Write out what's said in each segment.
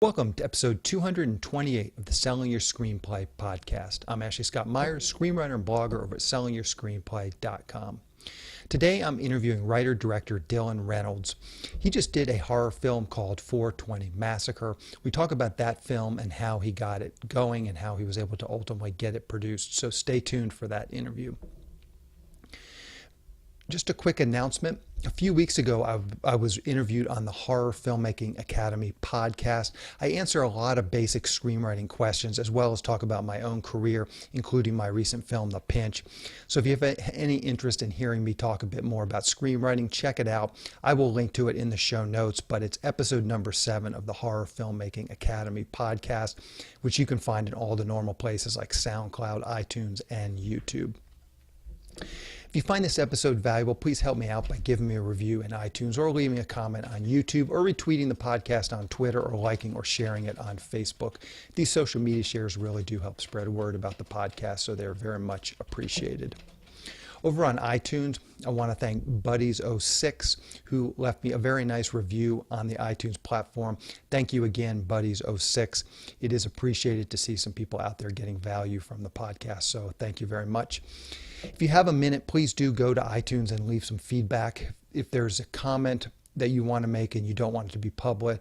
Welcome to episode 228 of the Selling Your Screenplay podcast. I'm Ashley Scott Myers, screenwriter and blogger over at sellingyourscreenplay.com. Today I'm interviewing writer-director Dylan Reynolds. He just did a horror film called 420 Massacre. We talk about that film and how he got it going and how he was able to ultimately get it produced, so stay tuned for that interview. Just a quick announcement. A few weeks ago, I was interviewed on the Horror Filmmaking Academy podcast. I answer a lot of basic screenwriting questions as well as talk about my own career, including my recent film, The Pinch. So if you have any interest in hearing me talk a bit more about screenwriting, check it out. I will link to it in the show notes, but it's episode number 7 of the Horror Filmmaking Academy podcast, which you can find in all the normal places like SoundCloud, iTunes, and YouTube. If you find this episode valuable, please help me out by giving me a review in iTunes or leaving a comment on YouTube or retweeting the podcast on Twitter or liking or sharing it on Facebook. These social media shares really do help spread word about the podcast, so they're very much appreciated. Over on iTunes, I want to thank Buddies06, who left me a very nice review on the iTunes platform. Thank you again, Buddies06. It is appreciated to see some people out there getting value from the podcast, so thank you very much. If you have a minute, please do go to iTunes and leave some feedback. If there's a comment that you want to make and you don't want it to be public,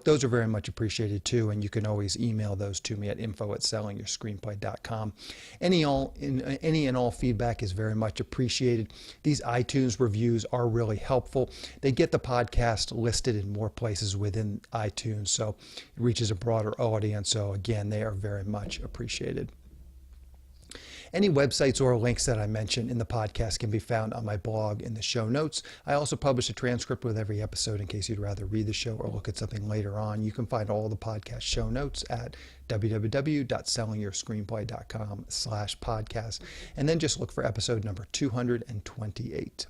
those are very much appreciated too, and you can always email those to me at info@sellingyourscreenplay.com. Any and all feedback is very much appreciated. These iTunes reviews are really helpful. They get the podcast listed in more places within iTunes, so it reaches a broader audience. So again, they are very much appreciated. Any websites or links that I mention in the podcast can be found on my blog in the show notes. I also publish a transcript with every episode in case you'd rather read the show or look at something later on. You can find all the podcast show notes at www.sellingyourscreenplay.com/podcast, and then just look for episode number 228.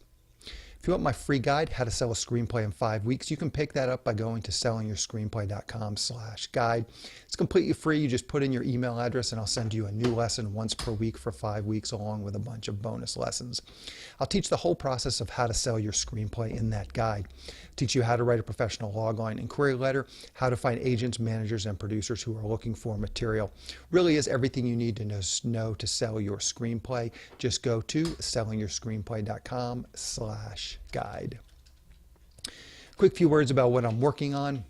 If you want my free guide, How to Sell a Screenplay in 5 Weeks, you can pick that up by going to sellingyourscreenplay.com/guide. It's completely free. You just put in your email address and I'll send you a new lesson once per week for 5 weeks along with a bunch of bonus lessons. I'll teach the whole process of how to sell your screenplay in that guide. I'll teach you how to write a professional logline inquiry letter, how to find agents, managers, and producers who are looking for material. Really is everything you need to know to sell your screenplay. Just go to sellingyourscreenplay.com/guide. Quick few words about what I'm working on.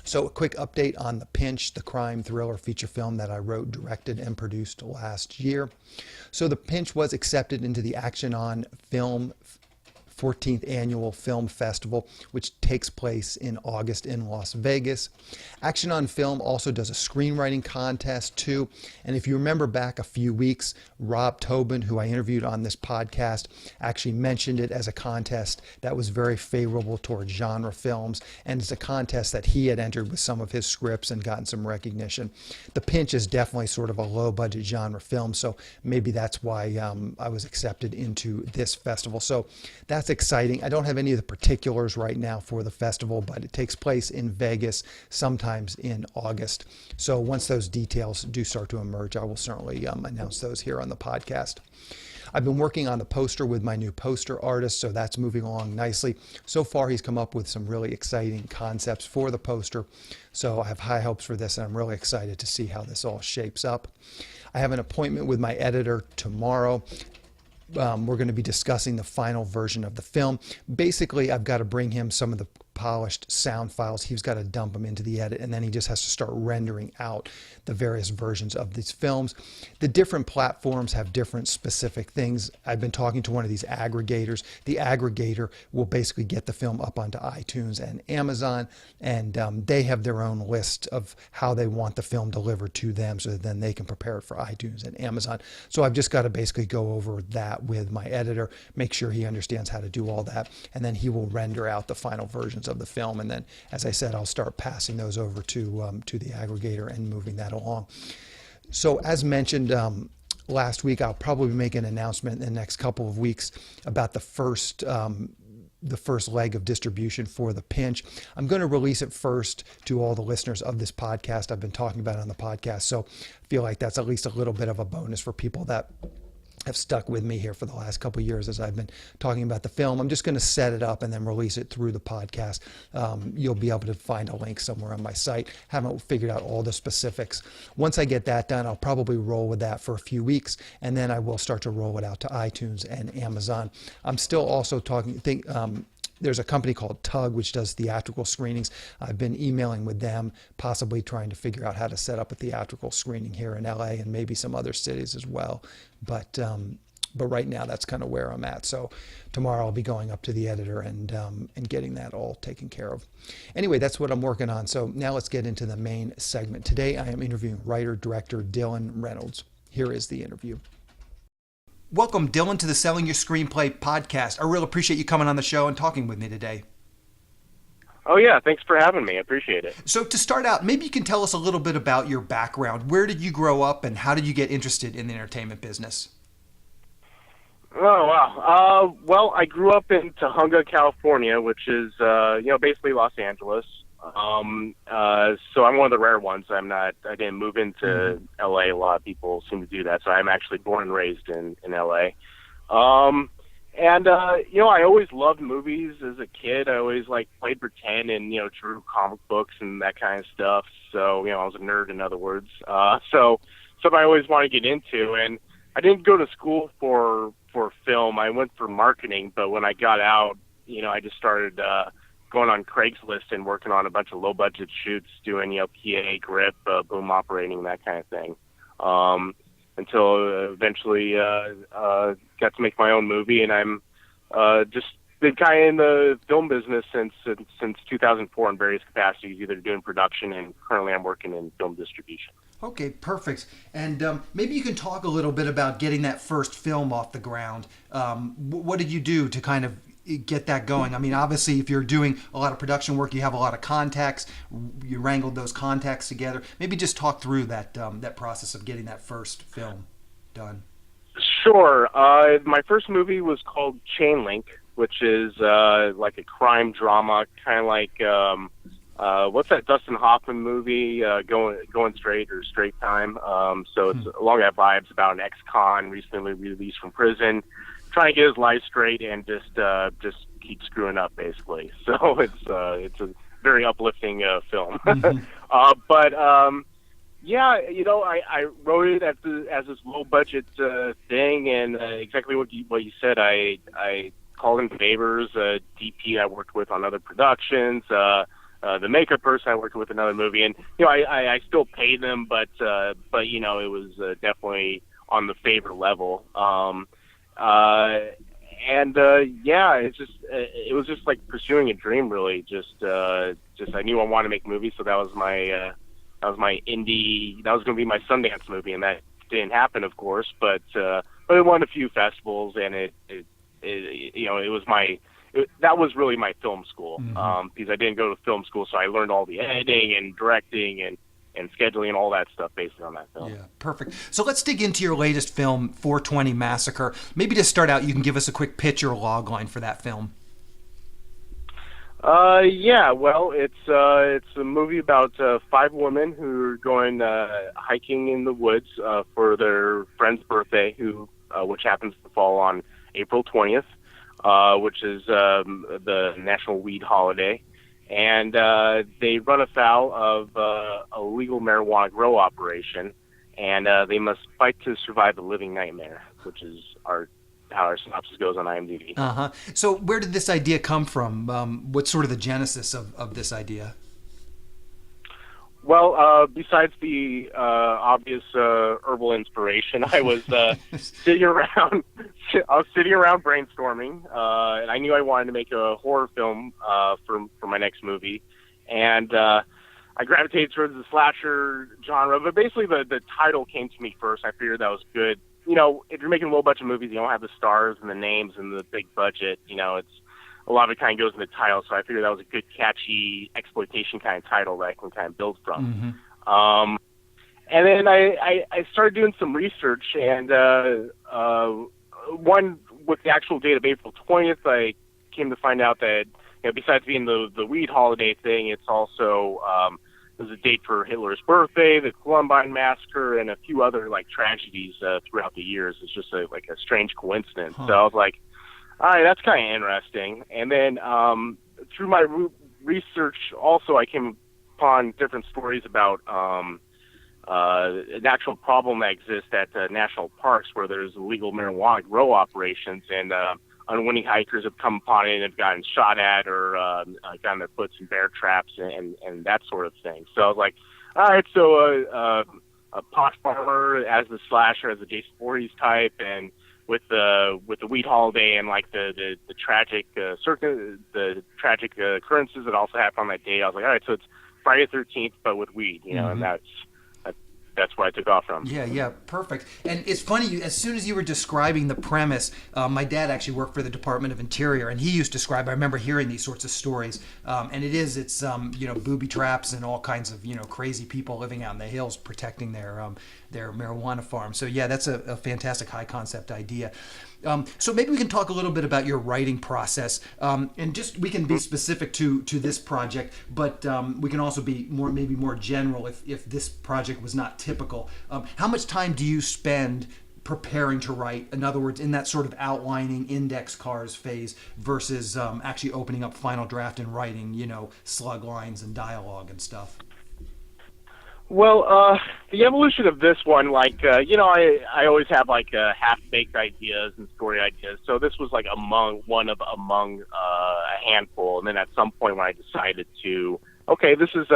So a quick update on The Pinch, the crime thriller feature film that I wrote, directed, and produced last year. So The Pinch was accepted into the Action on Film 14th Annual Film Festival, which takes place in August in Las Vegas. Action on Film also does a screenwriting contest too. And if you remember back a few weeks, Rob Tobin, who I interviewed on this podcast, actually mentioned it as a contest that was very favorable towards genre films. And it's a contest that he had entered with some of his scripts and gotten some recognition. The Pinch is definitely sort of a low budget genre film, so maybe that's why I was accepted into this festival. So that's exciting. I don't have any of the particulars right now for the festival, but it takes place in Vegas sometimes in August. So once those details do start to emerge, I will certainly announce those here on the podcast. I've been working on the poster with my new poster artist, so that's moving along nicely. So far, he's come up with some really exciting concepts for the poster, so I have high hopes for this, and I'm really excited to see how this all shapes up. I have an appointment with my editor tomorrow. We're going to be discussing the final version of the film. Basically, I've got to bring him some of the polished sound files. He's got to dump them into the edit, and then he just has to start rendering out the various versions of these films. The different platforms have different specific things. I've been talking to one of these aggregators. The aggregator will basically get the film up onto iTunes and Amazon, and they have their own list of how they want the film delivered to them, so that then they can prepare it for iTunes and Amazon. So I've just got to basically go over that with my editor, make sure he understands how to do all that, and then he will render out the final versions of the film. And then, as I said, I'll start passing those over to the aggregator and moving that along. So as mentioned last week, I'll probably make an announcement in the next couple of weeks about the first leg of distribution for The Pinch. I'm going to release it first to all the listeners of this podcast. I've been talking about it on the podcast, so I feel like that's at least a little bit of a bonus for people that have stuck with me here for the last couple of years as I've been talking about the film. I'm just going to set it up and then release it through the podcast. You'll be able to find a link somewhere on my site. Haven't figured out all the specifics. Once I get that done, I'll probably roll with that for a few weeks, and then I will start to roll it out to iTunes and Amazon. I'm still also there's a company called Tug, which does theatrical screenings. I've been emailing with them, possibly trying to figure out how to set up a theatrical screening here in LA and maybe some other cities as well. But right now, that's kind of where I'm at. So tomorrow I'll be going up to the editor and getting that all taken care of. Anyway, that's what I'm working on. So now let's get into the main segment. Today I am interviewing writer-director Dylan Reynolds. Here is the interview. Welcome, Dylan, to the Selling Your Screenplay podcast. I really appreciate you coming on the show and talking with me today. Oh, yeah. Thanks for having me. I appreciate it. So to start out, maybe you can tell us a little bit about your background. Where did you grow up and how did you get interested in the entertainment business? Oh, wow. Well, I grew up in Tujunga, California, which is, basically Los Angeles. So I'm one of the rare ones. I didn't move into LA. A lot of people seem to do that. So I'm actually born and raised in LA. I always loved movies as a kid. I always played pretend and, drew comic books and that kind of stuff. So, I was a nerd, in other words. So something I always wanted to get into. And I didn't go to school for film. I went for marketing, but when I got out, I just started, going on Craigslist and working on a bunch of low budget shoots, doing, PA, grip, boom operating, that kind of thing. Until eventually got to make my own movie, and I'm just been kind of in the film business since 2004 in various capacities, either doing production and currently I'm working in film distribution. Okay, perfect. And maybe you can talk a little bit about getting that first film off the ground. What did you do to kind of get that going? I mean, obviously, if you're doing a lot of production work, you have a lot of contacts. You wrangled those contacts together. Maybe just talk through that process of getting that first film done. Sure. My first movie was called Chain Link, which is like a crime drama, kind of like what's that Dustin Hoffman movie, Going Straight or Straight Time. So it's along that vibe. It's about an ex-con recently released from prison, trying to get his life straight and just keep screwing up, basically. So it's a very uplifting film. I wrote it as this low budget thing, and exactly what you said. I called in favors, DP I worked with on other productions, the makeup person I worked with another movie, and I still paid them, but it was definitely on the favor level. It was just like pursuing a dream, really. Just I knew I wanted to make movies, so that was my indie. That was going to be my Sundance movie, and that didn't happen, of course. But it won a few festivals, and that was really my film school, because I didn't go to film school, so I learned all the editing and directing and scheduling and all that stuff based on that film. Yeah, perfect. So let's dig into your latest film, 420 Massacre. Maybe to start out, you can give us a quick pitch or log line for that film. It's a movie about 5 women who are going hiking in the woods for their friend's birthday, which happens to fall on April 20th, which is the National Weed Holiday. And they run afoul of a legal marijuana grow operation, and they must fight to survive the living nightmare, which is how our synopsis goes on IMDb. So where did this idea come from? What's sort of the genesis of this idea? Well, besides the obvious herbal inspiration, I was sitting around brainstorming, and I knew I wanted to make a horror film for my next movie, and I gravitated towards the slasher genre. But basically, the title came to me first. I figured that was good. If you're making low budget movies, you don't have the stars and the names and the big budget. It's a lot of it kind of goes in the title, so I figured that was a good, catchy exploitation kind of title that I can kind of build from. And then I started doing some research, and one with the actual date of April 20th, I came to find out that besides being the weed holiday thing, it's also was a date for Hitler's birthday, the Columbine Massacre, and a few other like tragedies throughout the years. It's just a strange coincidence. So I was like, all right, that's kind of interesting. And then through my research, also I came upon different stories about an actual problem that exists at national parks where there's illegal marijuana grow operations, and unwitting hikers have come upon it and have gotten shot at or gotten their foots in bear traps and that sort of thing. So I was like, all right, so a pot farmer as the slasher, as the Jason Voorhees type, and with the weed holiday and like the tragic the tragic occurrences that also happened on that day, I was like, all right, so it's Friday the 13th, but with weed, you know, and that's where I took off from. Yeah, perfect. And it's funny, as soon as you were describing the premise, my dad actually worked for the Department of Interior, and he used to describe, I remember hearing these sorts of stories, and it's booby traps and all kinds of, crazy people living out in the hills protecting their marijuana farm. So yeah, that's a fantastic high concept idea. So maybe we can talk a little bit about your writing process, and just we can be specific to this project, but we can also be maybe more general if this project was not typical. How much time do you spend preparing to write? In other words, in that sort of outlining index cards phase versus actually opening up final draft and writing, slug lines and dialogue and stuff. Well, the evolution of this one, I always have half-baked ideas and story ideas. So this was like among a handful. And then at some point when I decided to, okay, this is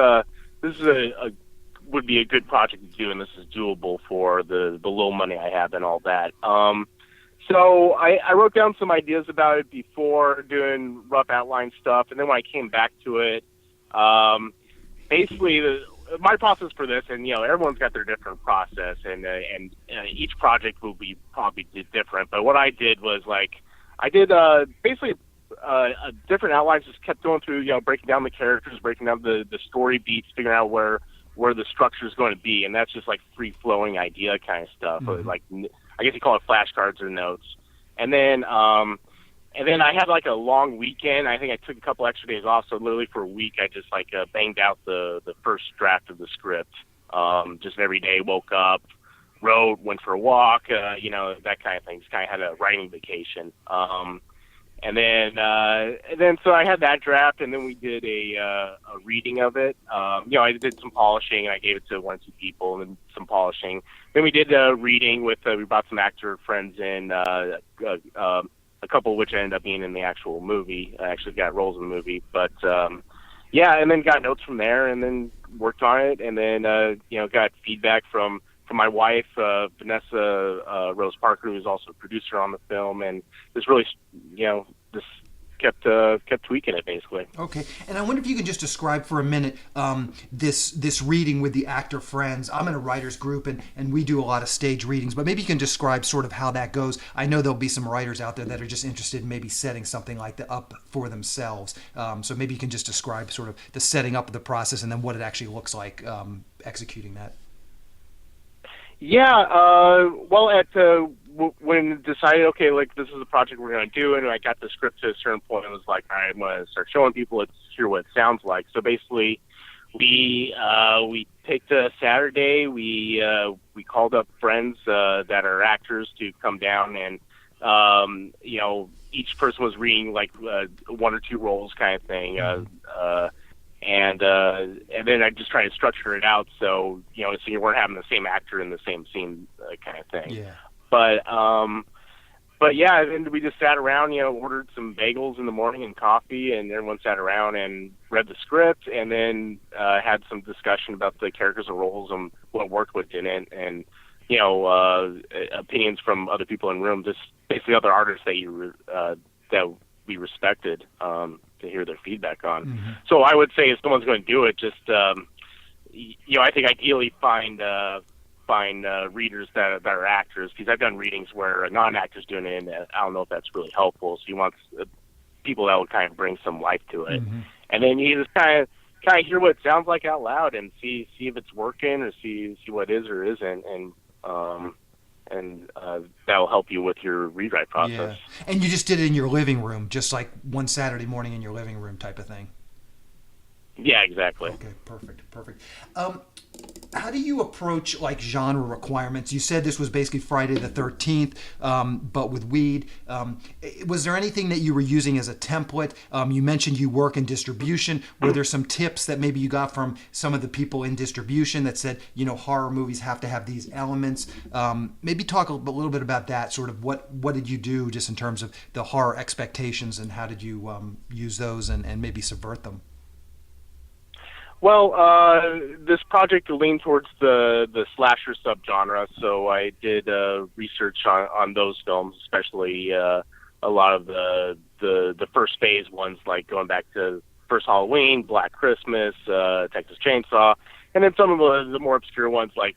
would be a good project to do, and this is doable for the little money I have and all that. So I wrote down some ideas about it before doing rough outline stuff, and then when I came back to it, basically my process for this, and everyone's got their different process, and each project will be probably different. But what I did was I did basically a different outlines, just kept going through, breaking down the characters, breaking down the story beats, figuring out where the structure is going to be, and that's just like free flowing idea kind of stuff. Mm-hmm. I guess you call it flashcards or notes, and then I had a long weekend. I think I took a couple extra days off, so literally for a week I just banged out the first draft of the script. Just every day, woke up, wrote, went for a walk, that kind of thing. Just kind of had a writing vacation. And then so I had that draft, and then we did a reading of it. I did some polishing, and I gave it to one or two people, and then some polishing. Then we did a reading with we brought some actor friends in. A couple of which ended up being in the actual movie. I actually got roles in the movie, but and then got notes from there, and then worked on it, and then got feedback from my wife, Vanessa Rose Parker, who's also a producer on the film, and this really this kept tweaking it basically. Okay, and I wonder if you could just describe for a minute this reading with the actor friends. I'm in a writers group, and we do a lot of stage readings, but maybe you can describe sort of how that goes. I know there'll be some writers out there that are just interested in maybe setting something like that up for themselves. So maybe you can just describe sort of the setting up of the process and then what it actually looks like executing that. Yeah, when decided, okay, this is the project we're going to do, and I got the script to a certain point, it was like, all right, I'm going to start showing people, let's hear what it sounds like. So basically, we picked a Saturday, we called up friends that are actors to come down, and each person was reading one or two roles kind of thing. And then I just tried to structure it out so you weren't having the same actor in the same scene kind of thing. Yeah. But yeah, and we just sat around, ordered some bagels in the morning and coffee, and everyone sat around and read the script, and then had some discussion about the characters and roles and what worked within it, and opinions from other people in the room, just basically other artists that we respected. To hear their feedback on. Mm-hmm. So I would say if someone's going to do it, just I think ideally find readers that are actors, because I've done readings where a non-actor's doing it, and I don't know if that's really helpful. So you want people that will kind of bring some life to it, mm-hmm. and then you just kind of hear what it sounds like out loud and see if it's working or see what is or isn't, and that'll help you with your rewrite process. Yeah. And you just did it in your living room, just like one Saturday morning in your living room type of thing. Yeah, exactly. Okay, perfect, perfect. How do you approach like genre requirements? You said this was basically Friday the 13th, but with weed. Was there anything that you were using as a template? You mentioned you work in distribution. Were there some tips that maybe you got from some of the people in distribution that said, you know, horror movies have to have these elements? Maybe talk a little bit about that. Sort of what did you do just in terms of the horror expectations, and how did you use those and maybe subvert them? Well, this project leaned towards the slasher subgenre, so I did research on those films, especially a lot of the first phase ones, like going back to First Halloween, Black Christmas, Texas Chainsaw, and then some of the more obscure ones like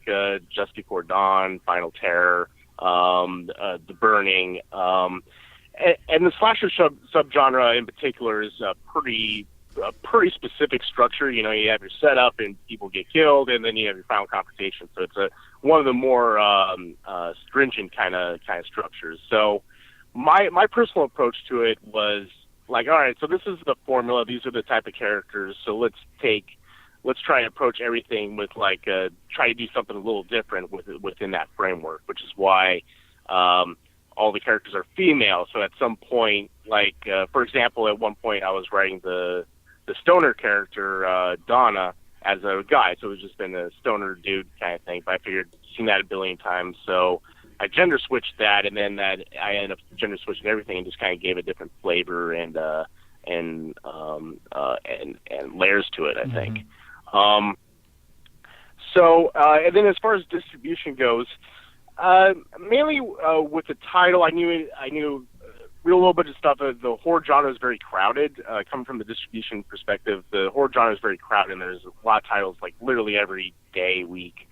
Just Before Dawn, Final Terror, The Burning, and the slasher subgenre in particular is a pretty specific structure. You know, you have your setup and people get killed, and then you have your final confrontation. So it's one of the more stringent kind of structures. So my personal approach to it was like, all right, so this is the formula. These are the type of characters. So let's try and approach everything with like try to do something a little different within that framework, which is why all the characters are female. So at some point, like for example, at one point I was writing the stoner character Donna as a guy, so it was just been a stoner dude kind of thing. But I figured, seen that a billion times, so I gender switched that, and then that I ended up gender switching everything and just kind of gave a different flavor and layers to it, I think. And then as far as distribution goes, mainly with the title, I knew a little bit of stuff. The horror genre is very crowded. Coming from the distribution perspective, the horror genre is very crowded, and there's a lot of titles, like literally every day, week,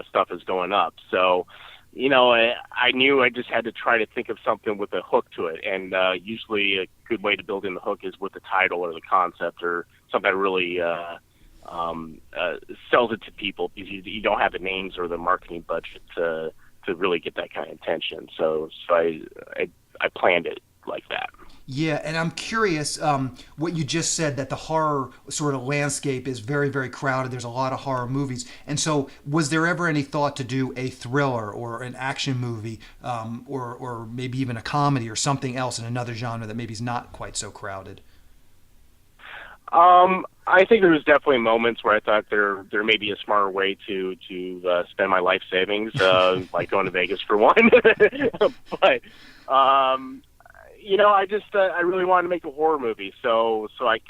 stuff is going up. So, you know, I knew I just had to try to think of something with a hook to it, and usually a good way to build in the hook is with the title or the concept or something that really sells it to people, because you don't have the names or the marketing budget to really get that kind of attention. So I planned it like that. Yeah, and I'm curious what you just said, that the horror sort of landscape is very, very crowded. There's a lot of horror movies. And so was there ever any thought to do a thriller or an action movie or maybe even a comedy or something else in another genre that maybe is not quite so crowded? I think there was definitely moments where I thought there may be a smarter way to spend my life savings, like going to Vegas for one. But you know, I really wanted to make a horror movie, so I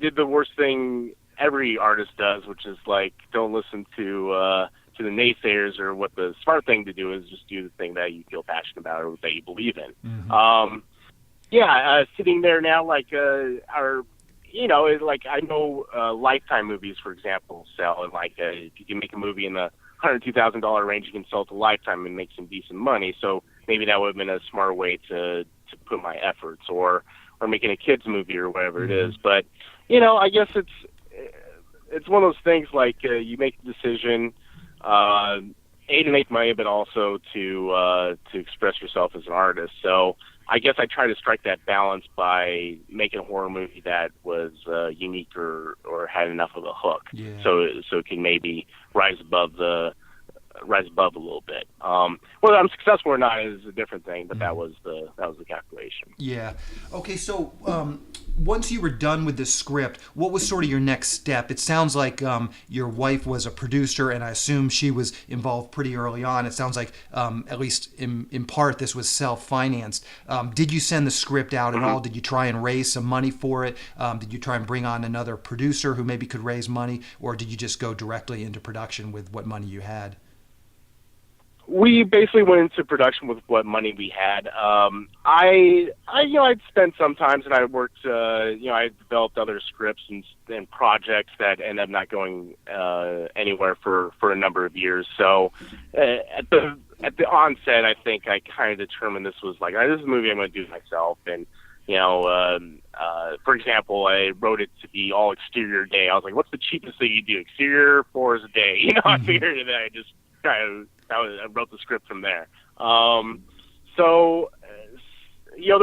did the worst thing every artist does, which is like, don't listen to the naysayers, or what the smart thing to do is just do the thing that you feel passionate about or that you believe in. Sitting there now, like you know, like I know Lifetime movies, for example, sell, and like if you can make a movie in the $102,000 range, you can sell to Lifetime and make some decent money. So maybe that would have been a smart way to put my efforts, or making a kids movie or whatever it is. But you know, I guess it's one of those things, like you make the decision, to make money, but also to express yourself as an artist. So I guess I try to strike that balance by making a horror movie that was unique or had enough of a hook, so it can maybe rise above a little bit. Whether I'm successful or not is a different thing, but that was the calculation. Yeah. Okay. So once you were done with the script, what was sort of your next step? It sounds like your wife was a producer, and I assume she was involved pretty early on. It sounds like, at least in part, this was self-financed. Did you send the script out at all? Did you try and raise some money for it? Did you try and bring on another producer who maybe could raise money, or did you just go directly into production with what money you had? We basically went into production with what money we had. I'd spent some times, and I worked, I developed other scripts and projects that ended up not going anywhere for a number of years. So at the onset, I think I kind of determined this was like, this is a movie I'm going to do myself. And, for example, I wrote it to be all exterior day. I was like, what's the cheapest thing you do? Exterior, 4 hours a day. I figured that I just kind of, I wrote the script from there. There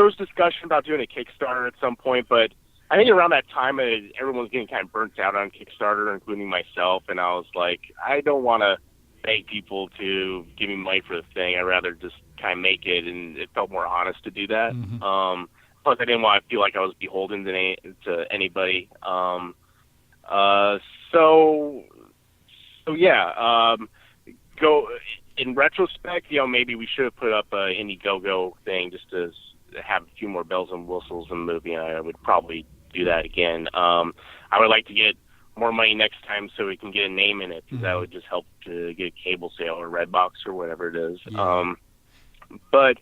was discussion about doing a Kickstarter at some point, but I think around that time, everyone was getting kind of burnt out on Kickstarter, including myself, and I was like, I don't want to beg people to give me money for the thing. I'd rather just kind of make it, and it felt more honest to do that. Mm-hmm. Plus, I didn't want to feel like I was beholden to anybody. So yeah. Go in retrospect, maybe we should have put up an Indiegogo thing just to have a few more bells and whistles in the movie. And I would probably do that again. I would like to get more money next time so we can get a name in it, because that would just help to get a cable sale or Redbox or whatever it is. Yeah. But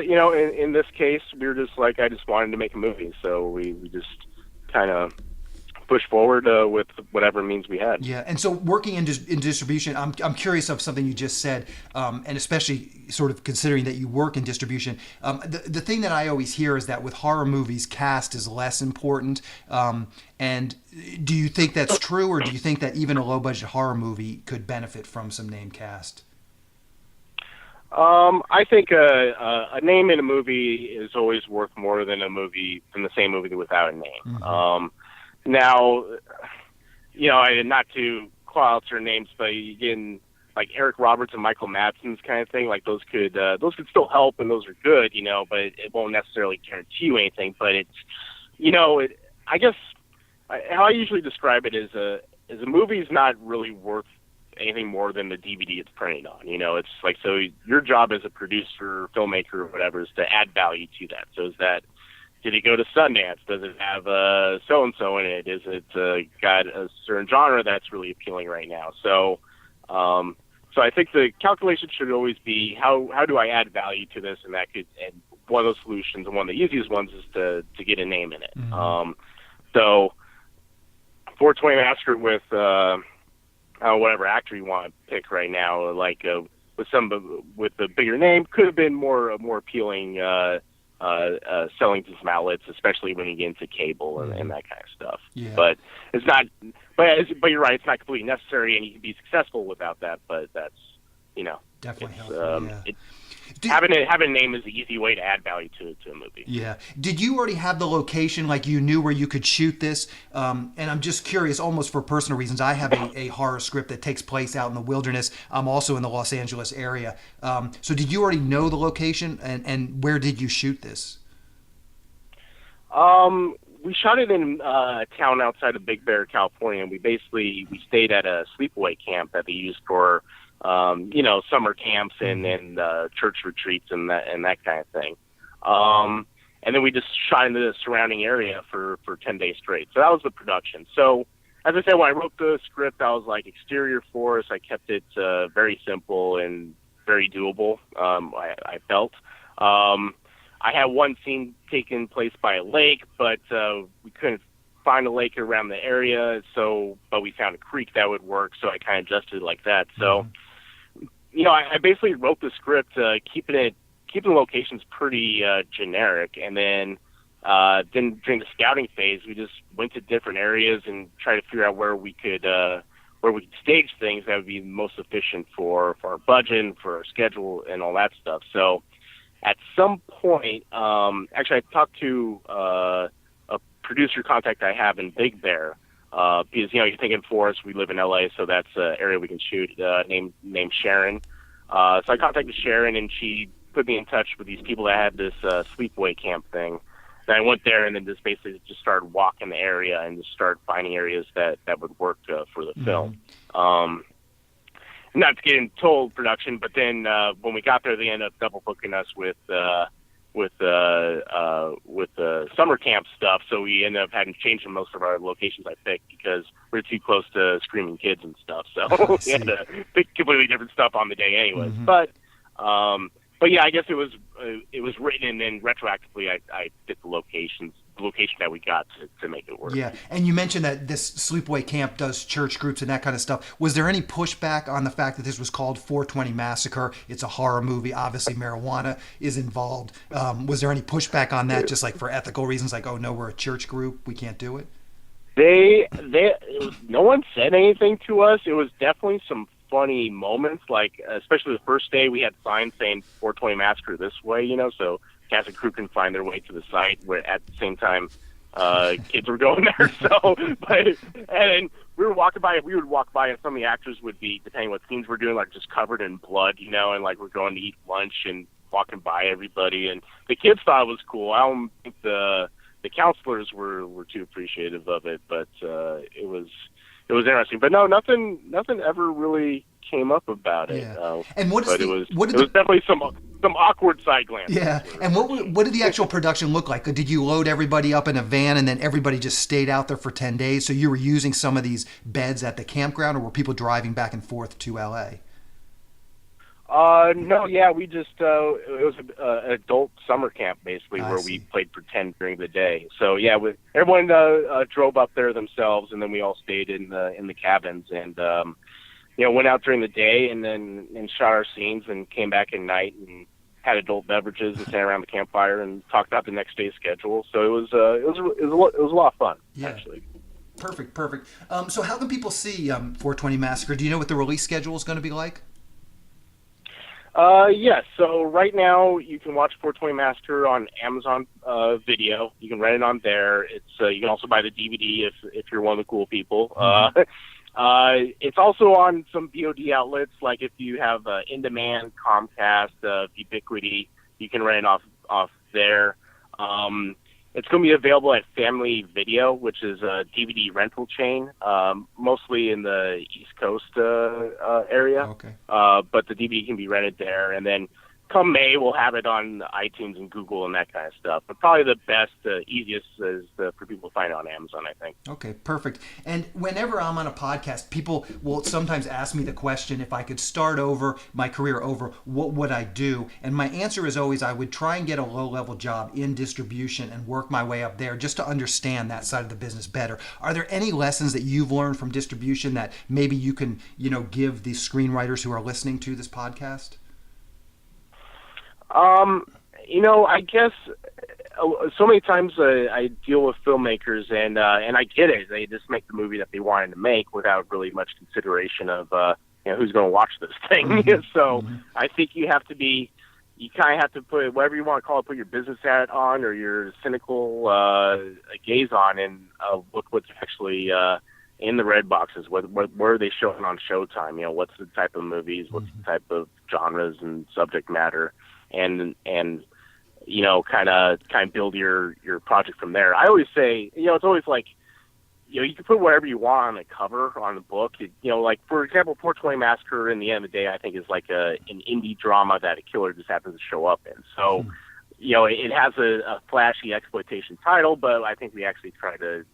in this case, we were just like, I just wanted to make a movie, so we just kind of push forward with whatever means we had. Yeah, and so working in distribution, I'm curious of something you just said, and especially sort of considering that you work in distribution. The thing that I always hear is that with horror movies, cast is less important. And do you think that's true, or do you think that even a low-budget horror movie could benefit from some name cast? I think a name in a movie is always worth more than the same movie without a name. Mm-hmm. Now, not to call out certain names, but you get like Eric Roberts and Michael Madsen's kind of thing. Like those could still help, and those are good, but it won't necessarily guarantee you anything. But it's, I guess how I usually describe it is a movie is not really worth anything more than the DVD it's printed on. It's like, so your job as a producer, filmmaker, or whatever is to add value to that. So is that, did it go to Sundance? Does it have so-and-so in it? Is it got a certain genre that's really appealing right now? So I think the calculation should always be, how do I add value to this? And one of those solutions, and one of the easiest ones, is to get a name in it. Mm-hmm. So 420 Massacre with whatever actor you want to pick right now, like with a bigger name, could have been more appealing. Selling to some outlets, especially when you get into cable and that kind of stuff. Yeah. But it's not. But you're right. It's not completely necessary, and you can be successful without that. But that's definitely helpful. Having a name is the easy way to add value to a movie. Yeah. Did you already have the location? Like, you knew where you could shoot this? And I'm just curious, almost for personal reasons. I have a horror script that takes place out in the wilderness. I'm also in the Los Angeles area. So did you already know the location? And where did you shoot this? We shot it in a town outside of Big Bear, California. We stayed at a sleepaway camp that they used for summer camps and church retreats and that kind of thing. And then we just shot into the surrounding area for 10 days straight. So that was the production. So as I said, when I wrote the script, I was like, exterior forest. I kept it very simple and very doable. I felt. I had one scene taking place by a lake, but we couldn't find a lake around the area. But we found a creek that would work. So I kind of adjusted it like that. So, I basically wrote the script, keeping the locations pretty generic, and then during the scouting phase, we just went to different areas and tried to figure out where we could stage things that would be most efficient for our budget and for our schedule and all that stuff. So at some point, actually, I talked to a producer contact I have in Big Bear. Because you're thinking forest, we live in LA, so that's an area we can shoot. Named Sharon. So I contacted Sharon, and she put me in touch with these people that had this sleepaway camp thing. And I went there, and then just basically just started walking the area and just started finding areas that would work for the film. Not to get into total production, but then when we got there, they ended up double booking us with summer camp stuff, so we ended up having to change most of our locations I picked because we're too close to screaming kids and stuff. So we had to pick completely different stuff on the day, anyways. Mm-hmm. But yeah, I guess it was written, and then retroactively I fit the location that we got to make it work. Yeah, and you mentioned that this sleepaway camp does church groups and that kind of stuff. Was there any pushback on the fact that this was called 420 Massacre? It's a horror movie. Obviously, marijuana is involved. Was there any pushback on that, just like for ethical reasons, like, oh no, we're a church group, we can't do it? No one said anything to us. It was definitely some funny moments, like especially the first day we had signs saying 420 Massacre this way, so cast and crew can find their way to the site. Where at the same time, kids were going there. So, and we would walk by, and some of the actors would be, depending what scenes we're doing, like just covered in blood, and like we're going to eat lunch and walking by everybody. And the kids thought it was cool. I don't think the counselors were too appreciative of it, but it was interesting. But no, nothing ever really came up about it. Yeah. And it was definitely some awkward side glances. Yeah. And what did the actual production look like? Did you load everybody up in a van and then everybody just stayed out there for 10 days? So you were using some of these beds at the campground, or were people driving back and forth to LA? No, yeah, we just, it was an adult summer camp, basically, where we played pretend during the day. So, yeah, everyone drove up there themselves, and then we all stayed in the cabins, and, went out during the day and shot our scenes and came back at night and had adult beverages and sat around the campfire and talked about the next day's schedule. So it was a lot of fun, actually. Perfect. So how can people see 420 Massacre? Do you know what the release schedule is going to be like? Yes. So right now you can watch 420 Massacre on Amazon Video. You can rent it on there. It's you can also buy the DVD if you're one of the cool people. Mm-hmm. It's also on some VOD outlets, like if you have In-Demand, Comcast, Ubiquity, you can rent it off there. It's going to be available at Family Video, which is a DVD rental chain, mostly in the East Coast area. Okay. But the DVD can be rented there, and then come May, we'll have it on iTunes and Google and that kind of stuff. But probably the best, easiest is for people to find it on Amazon, I think. Okay, perfect. And whenever I'm on a podcast, people will sometimes ask me the question, if I could start over, my career over, what would I do? And my answer is always, I would try and get a low-level job in distribution and work my way up there just to understand that side of the business better. Are there any lessons that you've learned from distribution that maybe you can, give these screenwriters who are listening to this podcast? I guess so many times I deal with filmmakers and I get it. They just make the movie that they wanted to make without really much consideration of, who's going to watch this thing. Mm-hmm. So mm-hmm. I think you kind of have to put whatever you want to call it, put your business hat on or your cynical gaze on and look what's actually in the red boxes. What are they showing on Showtime? What's the type of movies? What's the type of genres and subject matter? And kind of build your project from there. I always say, it's always like, you can put whatever you want on the cover on the book. Like for example, 420 Massacre in the end of the day, I think is like an indie drama that a killer just happens to show up in. So, it has a flashy exploitation title, but I think we actually try to,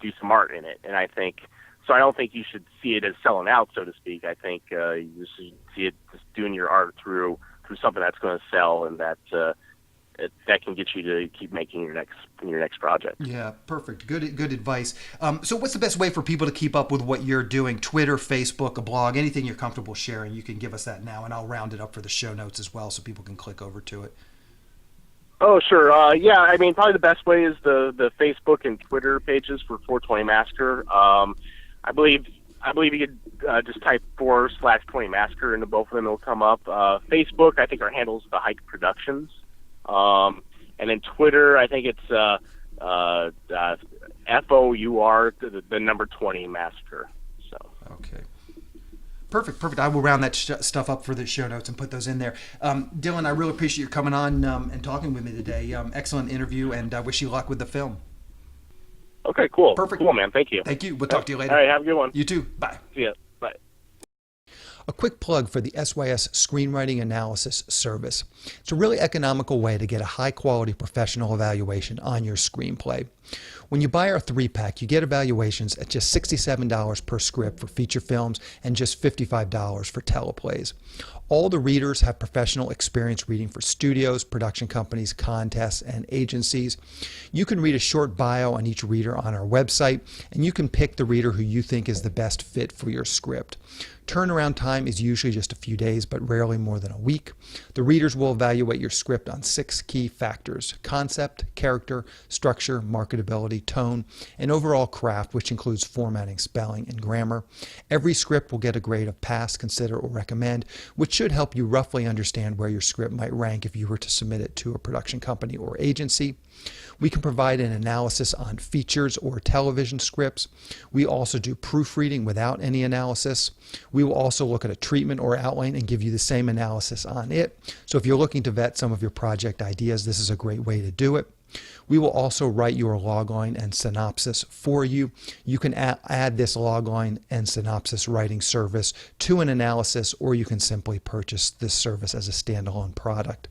do some art in it. And I think, so I don't think you should see it as selling out, so to speak. I think you should see it just doing your art through something that's going to sell and that can get you to keep making your next project. Yeah, perfect. Good advice. So what's the best way for people to keep up with what you're doing? Twitter, Facebook, a blog, anything you're comfortable sharing, you can give us that now, and I'll round it up for the show notes as well so people can click over to it. Oh, sure. Probably the best way is the Facebook and Twitter pages for 420 Massacre. I believe you could just type 4/20 Massacre into both of them. It'll come up. Facebook, I think our handle is The Hike Productions. And then Twitter, I think it's FOUR, the number 20 Massacre. So. Okay. Perfect. I will round that stuff up for the show notes and put those in there. Dylan, I really appreciate you coming on and talking with me today. Excellent interview, and I wish you luck with the film. Okay, cool. Perfect. Cool, man. Thank you. Thank you. We'll talk to you later. All right, have a good one. You too. Bye. See ya. Bye. A quick plug for the SYS Screenwriting Analysis Service. It's a really economical way to get a high-quality professional evaluation on your screenplay. When you buy our 3-pack, you get evaluations at just $67 per script for feature films and just $55 for teleplays. All the readers have professional experience reading for studios, production companies, contests, and agencies. You can read a short bio on each reader on our website, and you can pick the reader who you think is the best fit for your script. Turnaround time is usually just a few days, but rarely more than a week. The readers will evaluate your script on 6 key factors: concept, character, structure, marketability, tone, and overall craft, which includes formatting, spelling, and grammar. Every script will get a grade of pass, consider, or recommend, which should help you roughly understand where your script might rank if you were to submit it to a production company or agency. We can provide an analysis on features or television scripts. We also do proofreading without any analysis. We will also look at a treatment or outline and give you the same analysis on it. So if you're looking to vet some of your project ideas, this is a great way to do it. We will also write your logline and synopsis for you. You can add this logline and synopsis writing service to an analysis, or you can simply purchase this service as a standalone product.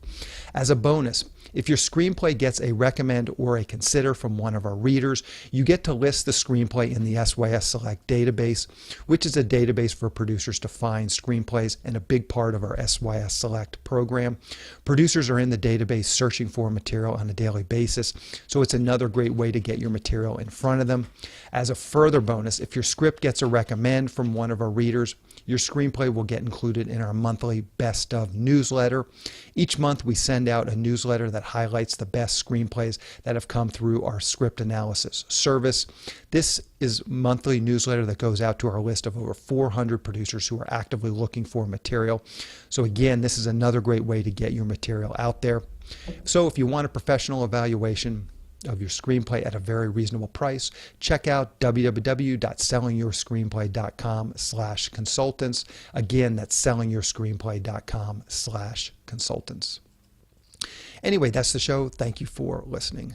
As a bonus, if your screenplay gets a recommend or a consider from one of our readers, you get to list the screenplay in the SYS Select database, which is a database for producers to find screenplays and a big part of our SYS Select program. Producers are in the database searching for material on a daily basis, so it's another great way to get your material in front of them. As a further bonus, if your script gets a recommend from one of our readers, your screenplay will get included in our monthly Best Of newsletter. Each month we send out a newsletter that highlights the best screenplays that have come through our script analysis service. This is a monthly newsletter that goes out to our list of over 400 producers who are actively looking for material. So again, this is another great way to get your material out there. So if you want a professional evaluation of your screenplay at a very reasonable price, check out www.sellingyourscreenplay.com/consultants. Again, that's sellingyourscreenplay.com/consultants. Anyway, that's the show. Thank you for listening.